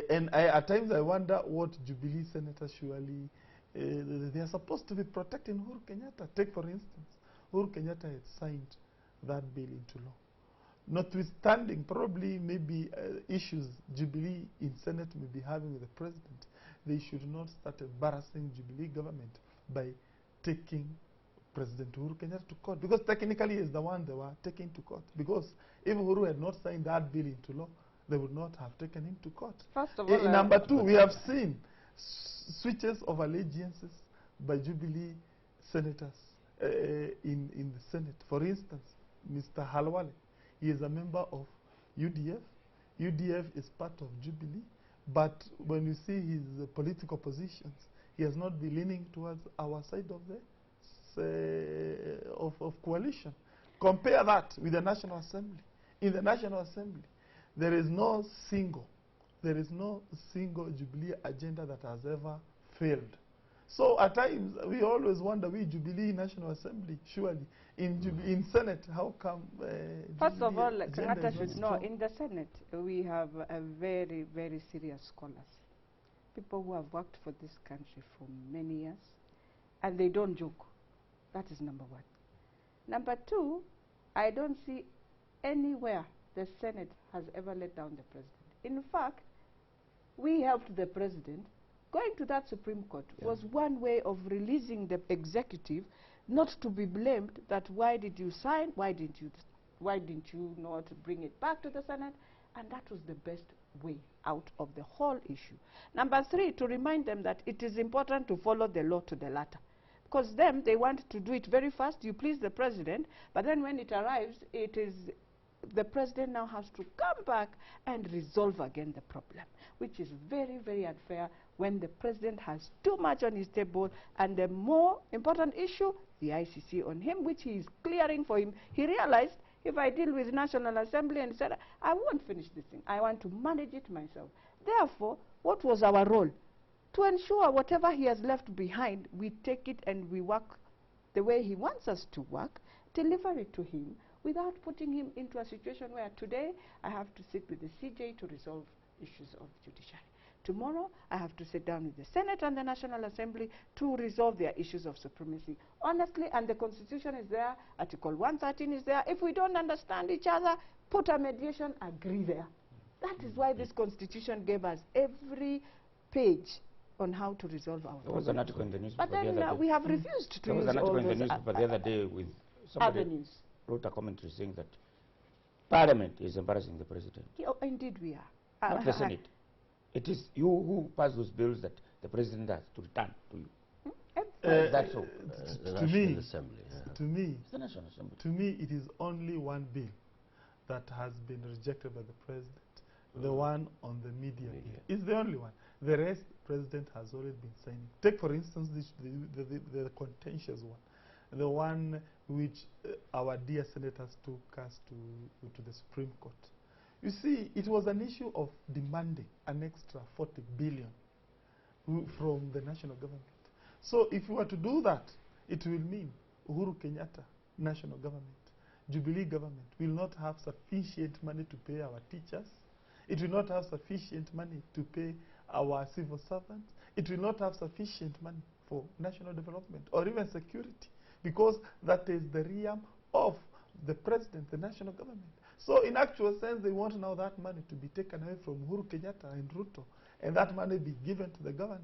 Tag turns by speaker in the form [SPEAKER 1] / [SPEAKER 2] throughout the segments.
[SPEAKER 1] And at times I wonder what Jubilee senators surely, they are supposed to be protecting Uhuru Kenyatta. Take for instance, Uhuru Kenyatta had signed that bill into law. Notwithstanding probably maybe issues Jubilee in Senate may be having with the president, they should not start embarrassing Jubilee government by taking President Uhuru Kenyatta to court, because technically he is the one they were taking to court. Because if Uhuru had not signed that bill into law, they would not have taken him to court.
[SPEAKER 2] First of all,
[SPEAKER 1] number two, we have seen switches of allegiances by Jubilee senators in the Senate. For instance, Mr. Halwale, he is a member of UDF. UDF is part of Jubilee, but when you see his political positions, he has not been leaning towards our side of the of coalition. Compare that with the National Assembly. In the National Assembly, there is no single Jubilee agenda that has ever failed. So at times we always wonder, we Jubilee National Assembly, surely in Senate, how come?
[SPEAKER 2] First of all, Kang'ata should know, in the Senate we have very, very serious scholars, people who have worked for this country for many years, and they don't joke. That is number one. Number two, I don't see anywhere the Senate has ever let down the president. In fact, we helped the president. Going to that Supreme Court was one way of releasing the executive not to be blamed that why did you sign, why didn't you not bring it back to the Senate? And that was the best way out of the whole issue. Number three, to remind them that it is important to follow the law to the letter. Because them, they want to do it very fast, you please the president, but then when it arrives, it is the president now has to come back and resolve again the problem, which is very, very unfair when the president has too much on his table, and the more important issue, the ICC on him, which he is clearing for him. He realized, if I deal with National Assembly, and said, I won't finish this thing, I want to manage it myself. Therefore, what was our role? To ensure whatever he has left behind, we take it and we work the way he wants us to work, deliver it to him, without putting him into a situation where today I have to sit with the CJ to resolve issues of judiciary. Tomorrow I have to sit down with the Senate and the National Assembly to resolve their issues of supremacy. Honestly, and the Constitution is there, Article 113 is there. If we don't understand each other, put a mediation, agree there. That is why this Constitution gave us every page on how to resolve our
[SPEAKER 3] There was an article in the newspaper
[SPEAKER 2] the other day. We have refused to use all those
[SPEAKER 3] There was an article in the newspaper the other day with somebody
[SPEAKER 2] avenues.
[SPEAKER 3] Wrote a commentary saying that Parliament is embarrassing the president.
[SPEAKER 2] Oh, indeed we are.
[SPEAKER 3] Not the Senate. It is you who pass those bills that the president has to return to you. That's all.
[SPEAKER 1] To me,
[SPEAKER 4] Assembly,
[SPEAKER 1] to me,
[SPEAKER 3] It's the National Assembly.
[SPEAKER 1] to me, it is only one bill that has been rejected by the president. The one on the media bill is the only one. The rest, president has already been signing. Take for instance the contentious one, the one which our dear senators took us to the Supreme Court. You see, it was an issue of demanding an extra 40 billion from the national government. So if we were to do that, it will mean Uhuru Kenyatta, national government, Jubilee government will not have sufficient money to pay our teachers. It will not have sufficient money to pay our civil servants. It will not have sufficient money for national development or even security, because that is the realm of the president, the national government. So in actual sense, they want now that money to be taken away from Uhuru Kenyatta and Ruto, and that money be given to the governors.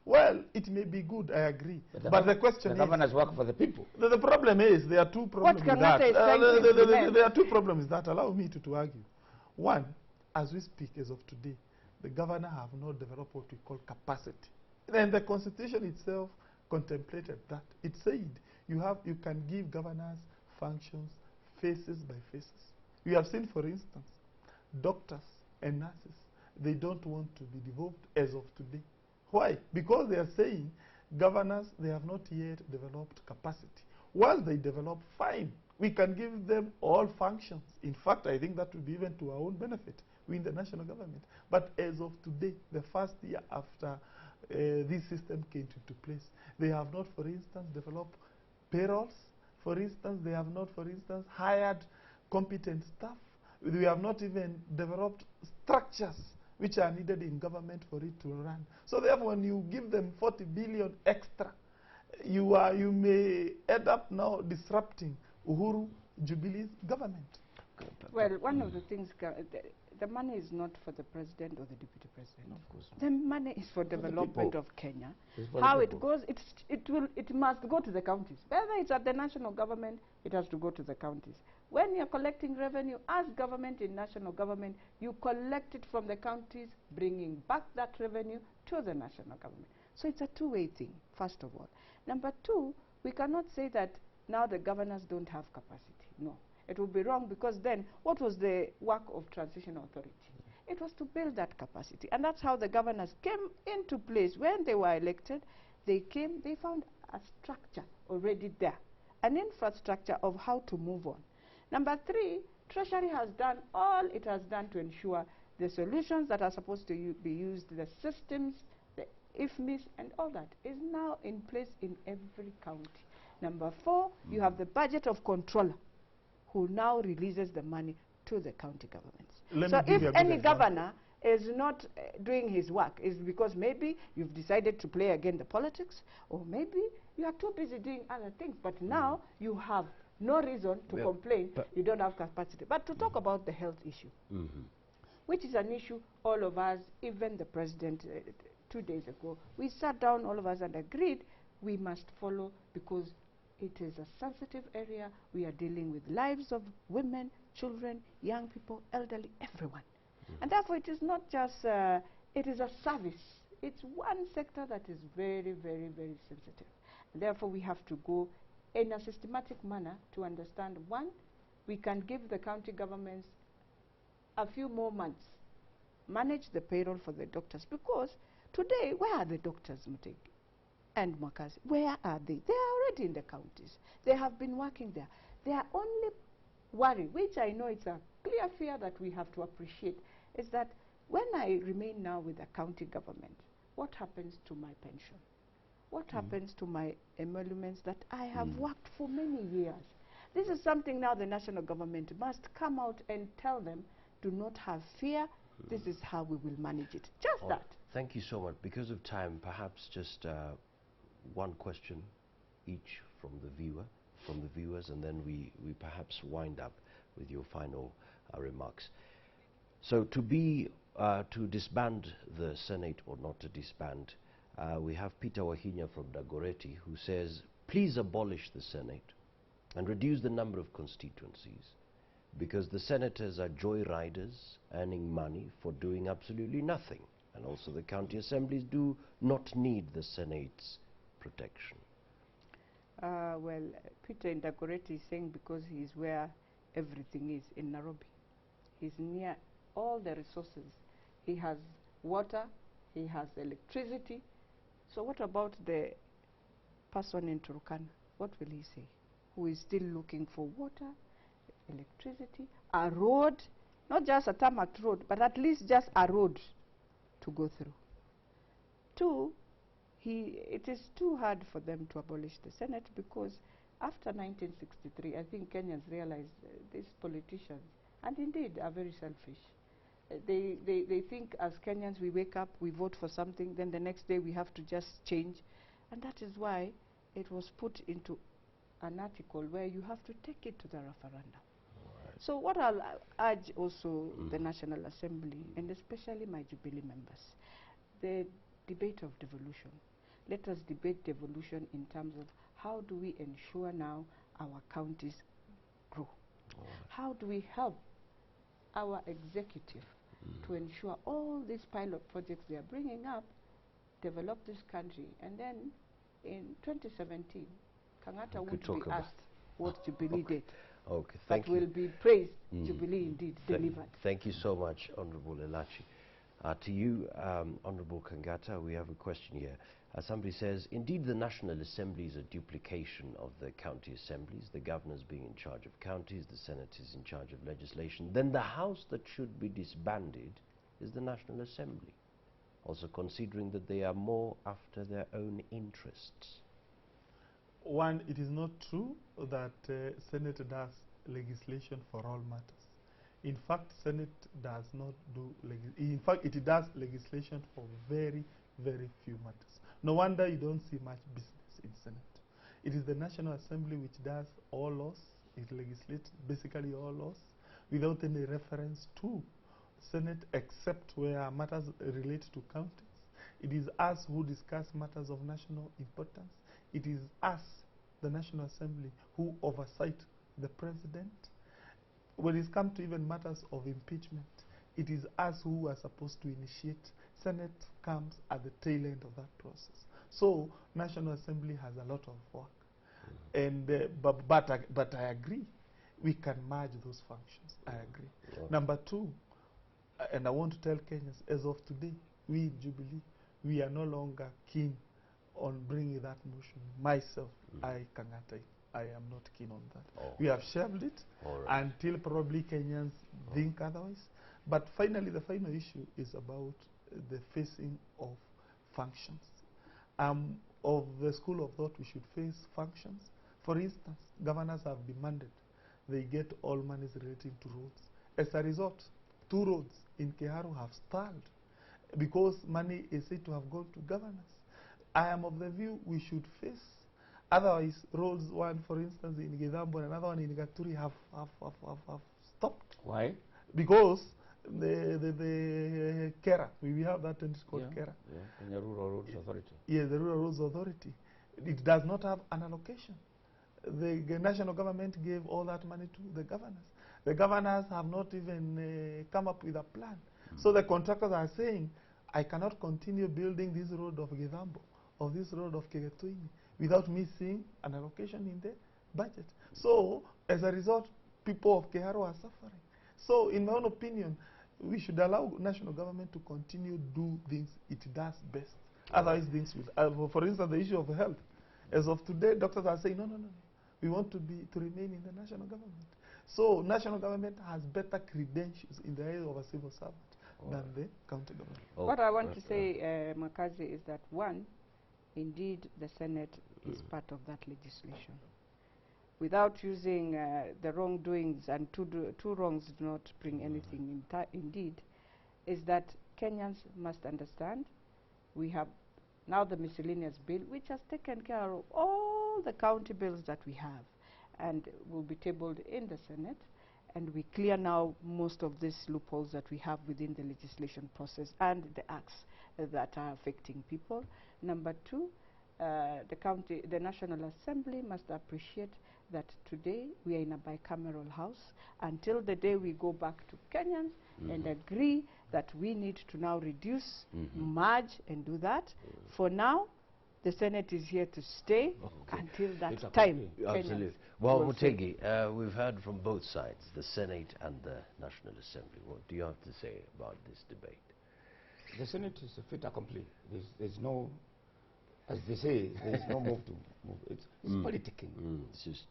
[SPEAKER 1] Well, it may be good, I agree. But the question is...
[SPEAKER 3] The governors work for the people.
[SPEAKER 1] The problem is, there are two problems with that. There are two problems with that. Allow me to argue. One, as we speak, as of today, the governor have not developed what we call capacity. And the Constitution itself contemplated that. It said you can give governors functions phases by phases. You have seen, for instance, doctors and nurses, they don't want to be devolved as of today. Why? Because they are saying governors, they have not yet developed capacity. Once they develop, fine. We can give them all functions. In fact, I think that would be even to our own benefit, we in the national government. But as of today, the first year after this system came into place, they have not, for instance, developed payrolls. For instance, they have not, for instance, hired competent staff. We have not even developed structures which are needed in government for it to run. So therefore, when you give them 40 billion extra, you may end up now disrupting Uhuru Jubilee's government.
[SPEAKER 2] Well, one of the things, the money is not for the president or the deputy president. Of course not. The money is for development of Kenya. How it goes, it must go to the counties. Whether it's at the national government, it has to go to the counties. When you're collecting revenue as government in national government, you collect it from the counties, bringing back that revenue to the national government. So it's a two-way thing, first of all. Number two, we cannot say that now the governors don't have capacity. No. It would be wrong, because then what was the work of transitional authority? It was to build that capacity. And that's how the governors came into place. When they were elected, they found a structure already there, an infrastructure of how to move on. Number three, Treasury has done all it has done to ensure the solutions that are supposed to be used, the systems, the IFMIS, and all that is now in place in every county. Number four, you have the budget of controller, who now releases the money to the county governments. So if any governor is not doing his work, is because maybe you've decided to play again the politics, or maybe you are too busy doing other things. But now you have no reason to complain you don't have capacity. But to talk about the health issue, which is an issue all of us, even the president 2 days ago, we sat down all of us and agreed we must follow, because it is a sensitive area. We are dealing with lives of women, children, young people, elderly, everyone. And therefore, it is not just, it is a service. It's one sector that is very, very, very sensitive. And therefore, we have to go in a systematic manner to understand, one, we can give the county governments a few more months, manage the payroll for the doctors, because today, where are the doctors, Mutegi and Makazi? Where are they? They are already in the counties. They have been working there. Their only worry, which I know it's a clear fear that we have to appreciate, is that when I remain now with the county government, what happens to my pension? What happens to my emoluments that I have worked for many years? This is something now the national government must come out and tell them, do not have fear. This is how we will manage it. Just that.
[SPEAKER 4] Thank you so much. Because of time, perhaps just one question each from the viewers, and then we perhaps wind up with your final remarks. So to disband the Senate or not to disband, we have Peter Wahinya from Dagoretti, who says, please abolish the Senate and reduce the number of constituencies, because the senators are joyriders earning money for doing absolutely nothing. And also the county assemblies do not need the Senate's protection.
[SPEAKER 2] Well, Peter in Dagoretti is saying because he's where everything is in Nairobi. He's near all the resources. He has water, he has electricity. So what about the person in Turkana? What will he say? Who is still looking for water, electricity, a road, not just a tarmac road, but at least just a road to go through. Two, it is too hard for them to abolish the Senate, because after 1963, I think Kenyans realized these politicians, and indeed are very selfish. They think as Kenyans we wake up, we vote for something, then the next day we have to just change. And that is why it was put into an article where you have to take it to the referendum. So what I'll urge also the National Assembly, and especially my Jubilee members, the debate of devolution. Let us debate devolution in terms of how do we ensure now our counties grow? How do we help our executive to ensure all these pilot projects they are bringing up develop this country? And then in 2017, Kang'ata would be asked what Jubilee did.
[SPEAKER 4] Okay, thank you.
[SPEAKER 2] But will be praised. Jubilee indeed delivered.
[SPEAKER 4] Thank you so much, Honorable Elachi. To you, Honorable Kang'ata, we have a question here. Somebody says, indeed the National Assembly is a duplication of the county assemblies, the governors being in charge of counties, the Senate is in charge of legislation. Then the House that should be disbanded is the National Assembly, also considering that they are more after their own interests.
[SPEAKER 1] One, it is not true that Senate does legislation for all matters. In fact, Senate does not do, in fact, it does legislation for very, very few matters. No wonder you don't see much business in Senate. It is the National Assembly which does all laws. It legislates basically all laws without any reference to Senate, except where matters relate to counties. It is us who discuss matters of national importance. It is us, the National Assembly, who oversight the president. When it comes to even matters of impeachment, it is us who are supposed to initiate. Senate comes at the tail end of that process. So, National Assembly has a lot of work. And but I agree, we can merge those functions. I agree.
[SPEAKER 4] Yeah.
[SPEAKER 1] Number two, and I want to tell Kenyans, as of today, we in Jubilee, we are no longer keen on bringing that motion. Myself, Kang'ata, I am not keen on that.
[SPEAKER 4] Oh.
[SPEAKER 1] We have shelved it until probably Kenyans think otherwise. But finally, the final issue is about the facing of functions. Of the school of thought, we should face functions. For instance, governors have demanded they get all monies relating to roads. As a result, 2 roads in Kiharu have stalled because money is said to have gone to governors. I am of the view we should face. Otherwise, roads, one for instance in Gidambo and another one in Gaturi have stopped.
[SPEAKER 3] Why?
[SPEAKER 1] Because the KERA, we have that entity called KERA.
[SPEAKER 3] Yeah, Kenya Rural Roads Authority.
[SPEAKER 1] Yes, the Rural Roads Authority. It does not have an allocation. The national government gave all that money to the governors. The governors have not even come up with a plan. So the contractors are saying, I cannot continue building this road of Gidambo or this road of Kegetuini without me seeing an allocation in the budget. So as a result, people of Kiharu are suffering. So in my own opinion, we should allow national government to continue do things it does best. Otherwise, things will. For instance, the issue of health. As of today, doctors are saying, no. We want to remain in the national government. So national government has better credentials in the area of a civil servant than the county government.
[SPEAKER 2] What I want to say, Makazi, is that one, indeed, the Senate is part of that legislation. Without using the wrongdoings, and two wrongs do not bring anything indeed, is that Kenyans must understand we have now the miscellaneous bill, which has taken care of all the county bills that we have and will be tabled in the Senate, and we clear now most of these loopholes that we have within the legislation process and the acts that are affecting people. Number two, the National Assembly must appreciate that today we are in a bicameral house until the day we go back to Kenyans and agree that we need to now reduce, merge, and do that. For now, the Senate is here to stay until that time.
[SPEAKER 4] Absolutely. Well, Mutegi, we've heard from both sides, the Senate and the National Assembly. What do you have to say about this debate?
[SPEAKER 3] The Senate is a fait accompli. There's no, as they say, there's no move to move. It's politicking.
[SPEAKER 4] It's just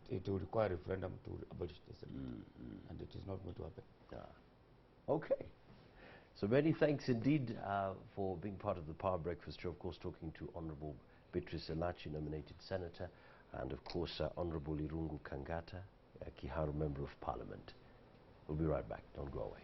[SPEAKER 3] it will require a referendum to abolish the Senate, and it is not going to happen.
[SPEAKER 4] Okay. So many thanks indeed for being part of the Power Breakfast Show. Of course, talking to Honorable Beatrice Elachi, nominated Senator, and of course Honorable Irungu Kang'ata-Kiharu, Member of Parliament. We'll be right back. Don't go away.